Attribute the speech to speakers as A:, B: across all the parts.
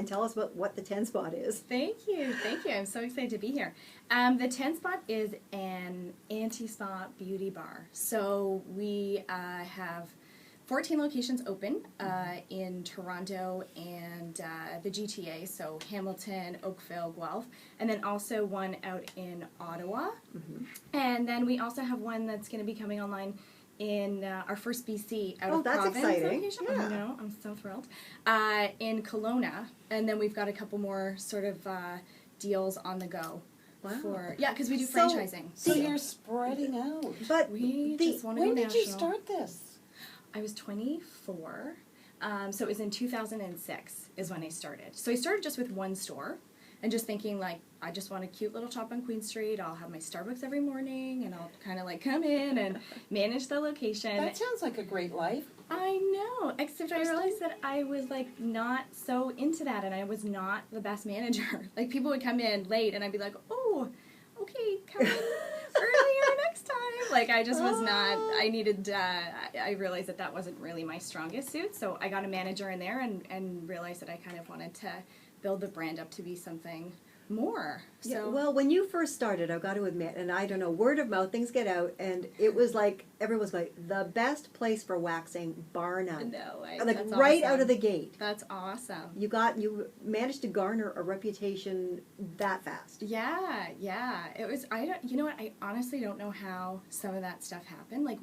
A: and tell us what the 10 spot is.
B: Thank you. I'm so excited to be here. The 10 spot is an anti-spa beauty bar. So we have 14 locations open in Toronto and the GTA, so Hamilton, Oakville, Guelph, and then also one out in Ottawa. And then we also have one that's going to be coming online in our first BC out of province
A: exciting.
B: location.
A: Yeah.
B: I know, I'm so thrilled. In Kelowna, and then we've got a couple more sort of deals on the go.
A: Wow.
B: Because we do franchising.
C: So you're spreading out.
A: But
B: We just want to go
C: when did
B: national.
C: you start this?
B: I was 24, so it was in 2006 is when I started. So I started just with one store, and just thinking, like, I just want a cute little shop on Queen Street. I'll have my Starbucks every morning, and I'll kind of, like, come in and manage the location.
C: That sounds like a great life.
B: I know, except I realized that I was, like, not so into that, and I was not the best manager. Like, people would come in late, and I'd be like, oh, okay, come in earlier next time. Like, I just was not, I realized that wasn't really my strongest suit, so I got a manager in there and realized that I kind of wanted to build the brand up to be something more. So.
A: Yeah, well, when you first started, I've got to admit, and I don't know, word of mouth, things get out, and it was like, everyone's like, the best place for waxing, bar none.
B: No,
A: like
B: that's
A: right
B: awesome.
A: out of the gate.
B: That's awesome.
A: You managed to garner a reputation that fast.
B: Yeah. It was, you know what, I honestly don't know how some of that stuff happened. Like,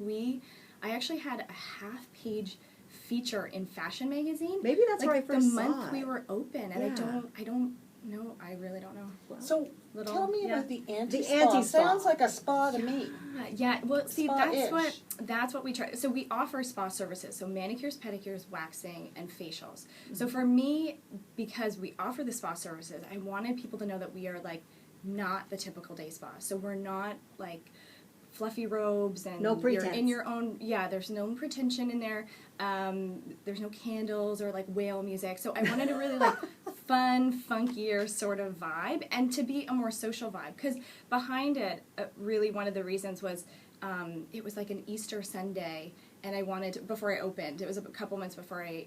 B: I actually had a half-page feature in Fashion Magazine.
A: Maybe that's where I first saw
B: the month
A: it.
B: we were open, and
A: Yeah.
B: I don't know, I really don't know.
A: Well,
C: So tell me about the anti-spa.
A: anti-spa.
C: Sounds like a spa to me.
B: Yeah, well, see,
C: Spa-ish.
B: that's what we try. So we offer spa services, so manicures, pedicures, waxing, and facials. So for me, because we offer the spa services, I wanted people to know that we are, like, not the typical day spa. So we're not, like, fluffy robes and
A: no pretense.
B: You're in your own, there's no pretension in there. There's no candles or, like, whale music. So I wanted a really, like, fun, funkier sort of vibe, and to be a more social vibe. Because behind it, really one of the reasons was it was like an Easter Sunday, and I wanted, before I opened, it was a couple months before I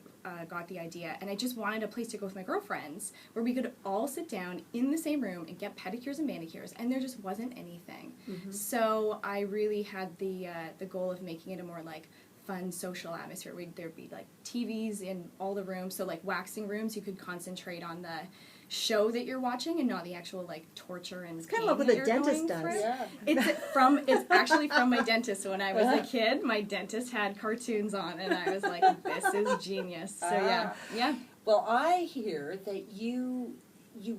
B: got the idea, and I just wanted a place to go with my girlfriends where we could all sit down in the same room and get pedicures and manicures, and there just wasn't anything. So I really had the goal of making it a more, like, fun social atmosphere. There'd be, like, TVs in all the rooms, so, like, waxing rooms, you could concentrate on the show that you're watching and not the actual, like, torture and
A: It's kind of like what a dentist does.
C: Yeah.
B: It's actually from my dentist. When I was a kid, my dentist had cartoons on, and I was like, this is genius. So yeah.
C: Well, I hear that you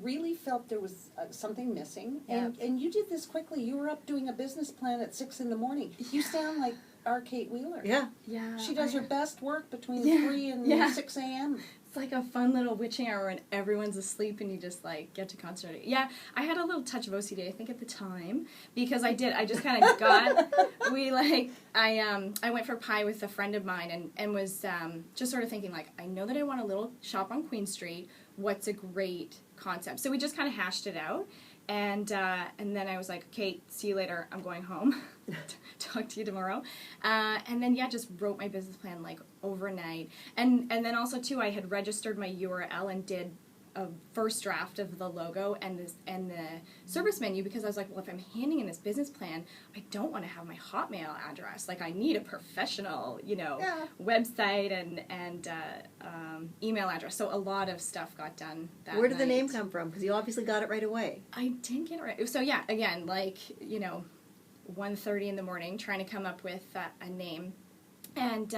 C: really felt there was something missing, and you did this quickly. You were up doing a business plan at 6 a.m. You sound like our Kate Wheeler.
A: Yeah.
C: She does her best work between 3 and 6 a.m.
B: It's like a fun little witching hour when everyone's asleep and you just, like, get to concentrate. Yeah, I had a little touch of OCD, I think, at the time, because I just kind of got, I went for pie with a friend of mine and was just sort of thinking, like, I know that I want a little shop on Queen Street. What's a great concept? So we just kind of hashed it out. And then I was like, okay, see you later. I'm going home. Talk to you tomorrow. And then, just wrote my business plan, like, overnight. And then also, too, I had registered my URL and did a first draft of the logo and the service menu, because I was like, well, if I'm handing in this business plan, I don't want to have my Hotmail address. Like, I need a professional, website and email address. So a lot of stuff got done that
A: Where did the
B: night.
A: name come from? Because you obviously got it right away.
B: I didn't get it right. So yeah, again, like, 1:30 in the morning trying to come up with a name, and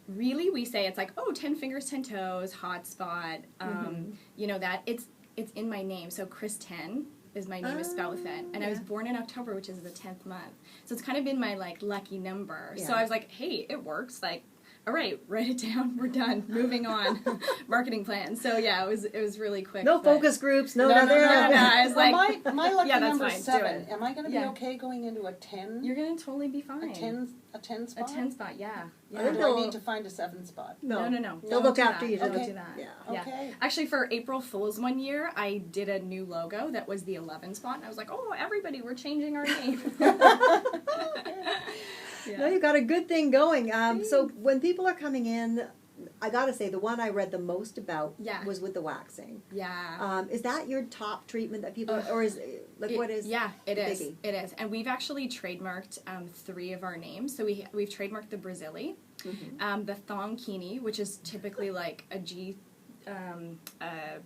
B: really, we say it's like, 10 fingers, 10 toes, hot spot, that it's in my name. So Kristen is my name is spelled with it. And I was born in October, which is the 10th month. So it's kind of been my, like, lucky number.
A: Yeah.
B: So I was like, hey, it works. Like, all right, write it down. We're done. Moving on. Marketing plan. So yeah, it was really quick.
A: No focus groups. No.
B: I was
C: Well,
B: like,
C: my lucky
B: yeah, that's
C: number
B: fine.
C: is
B: Do
C: 7.
B: it.
C: Am I going to be okay going into a 10?
B: You're gonna totally be fine.
C: A 10 spot?
B: A 10 spot, yeah.
C: Or do I need to find a 7 spot?
A: No.
B: No.
A: They'll look after you.
B: I'll
C: Okay.
B: do that.
A: Yeah.
C: Okay.
B: Actually, for April Fool's one year, I did a new logo that was the 11 spot, and I was like, oh, everybody, we're changing our name.
A: No, you've got a good thing going. So when people are coming in, I gotta say, the one I read the most about
B: Yeah.
A: was with the waxing.
B: Yeah.
A: Is that your top treatment that people, or is, like, what is?
B: Yeah, it
A: the
B: is.
A: biggie?
B: It is. And we've actually trademarked 3 of our names. So we've trademarked the Brazili, the Thongkini, which is typically like a G,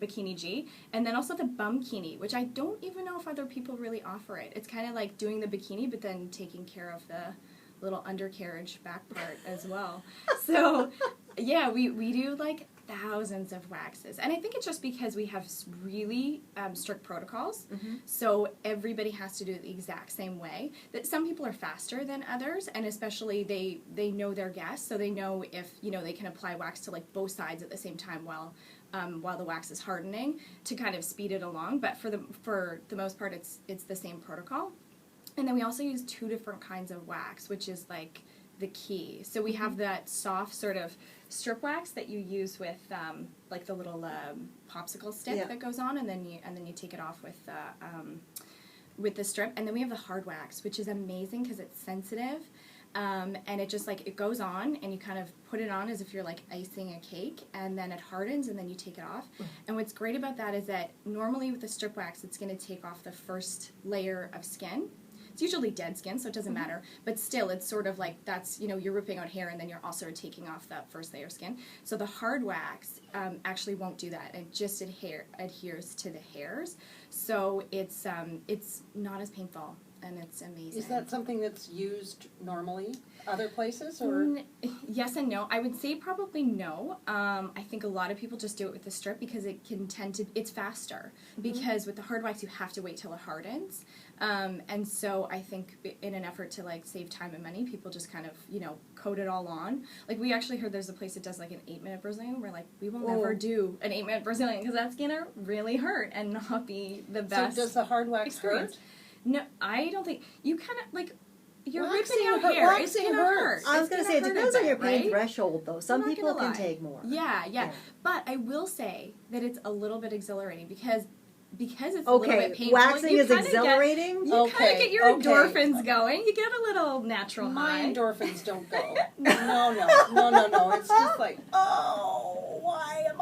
B: bikini G, and then also the Bumkini, which I don't even know if other people really offer it. It's kind of like doing the bikini, but then taking care of the little undercarriage back part as well. So, yeah, we do like thousands of waxes, and I think it's just because we have really strict protocols. So everybody has to do it the exact same way. That some people are faster than others, and especially they know their guests, so they know if they can apply wax to like both sides at the same time while the wax is hardening to kind of speed it along. But for the most part, it's the same protocol. And then we also use 2 different kinds of wax, which is like the key. So we have that soft sort of strip wax that you use with like the little popsicle stick that goes on, and then you take it off with the strip. And then we have the hard wax, which is amazing because it's sensitive, and it just like it goes on, and you kind of put it on as if you're like icing a cake, and then it hardens, and then you take it off. And what's great about that is that normally with the strip wax, it's going to take off the first layer of skin. It's usually dead skin, so it doesn't matter. But still, it's sort of like that's, you're ripping out hair, and then you're also taking off that first layer of skin. So the hard wax actually won't do that. It just adheres to the hairs. So it's not as painful, and it's amazing.
C: Is that something that's used normally other places, or?
B: Yes and no. I would say probably no. I think a lot of people just do it with the strip because it can it's faster. Because with the hard wax, you have to wait till it hardens. And so I think in an effort to like save time and money, people just kind of, coat it all on. Like we actually heard there's a place that does like an 8-minute Brazilian. We're like, we will never do an 8-minute Brazilian because that's going to really hurt and not be the best.
C: So does the hard wax
B: experience.
C: hurt?
B: No, I don't think, you kind of like, you're
C: Waxing
B: ripping out hair. It's
C: waxing
B: going to hurt.
C: hurts.
A: I was going to say, it depends on your pain
B: right?
A: threshold, though. Some
B: I'm not
A: people
B: gonna
A: can
B: lie.
A: take more.
B: Yeah. But I will say that it's a little bit exhilarating because it's a little bit painful.
A: Waxing is exhilarating?
B: You kind of get your endorphins going. You get a little natural
C: My
B: high.
C: endorphins don't go. No. It's just like, oh, why am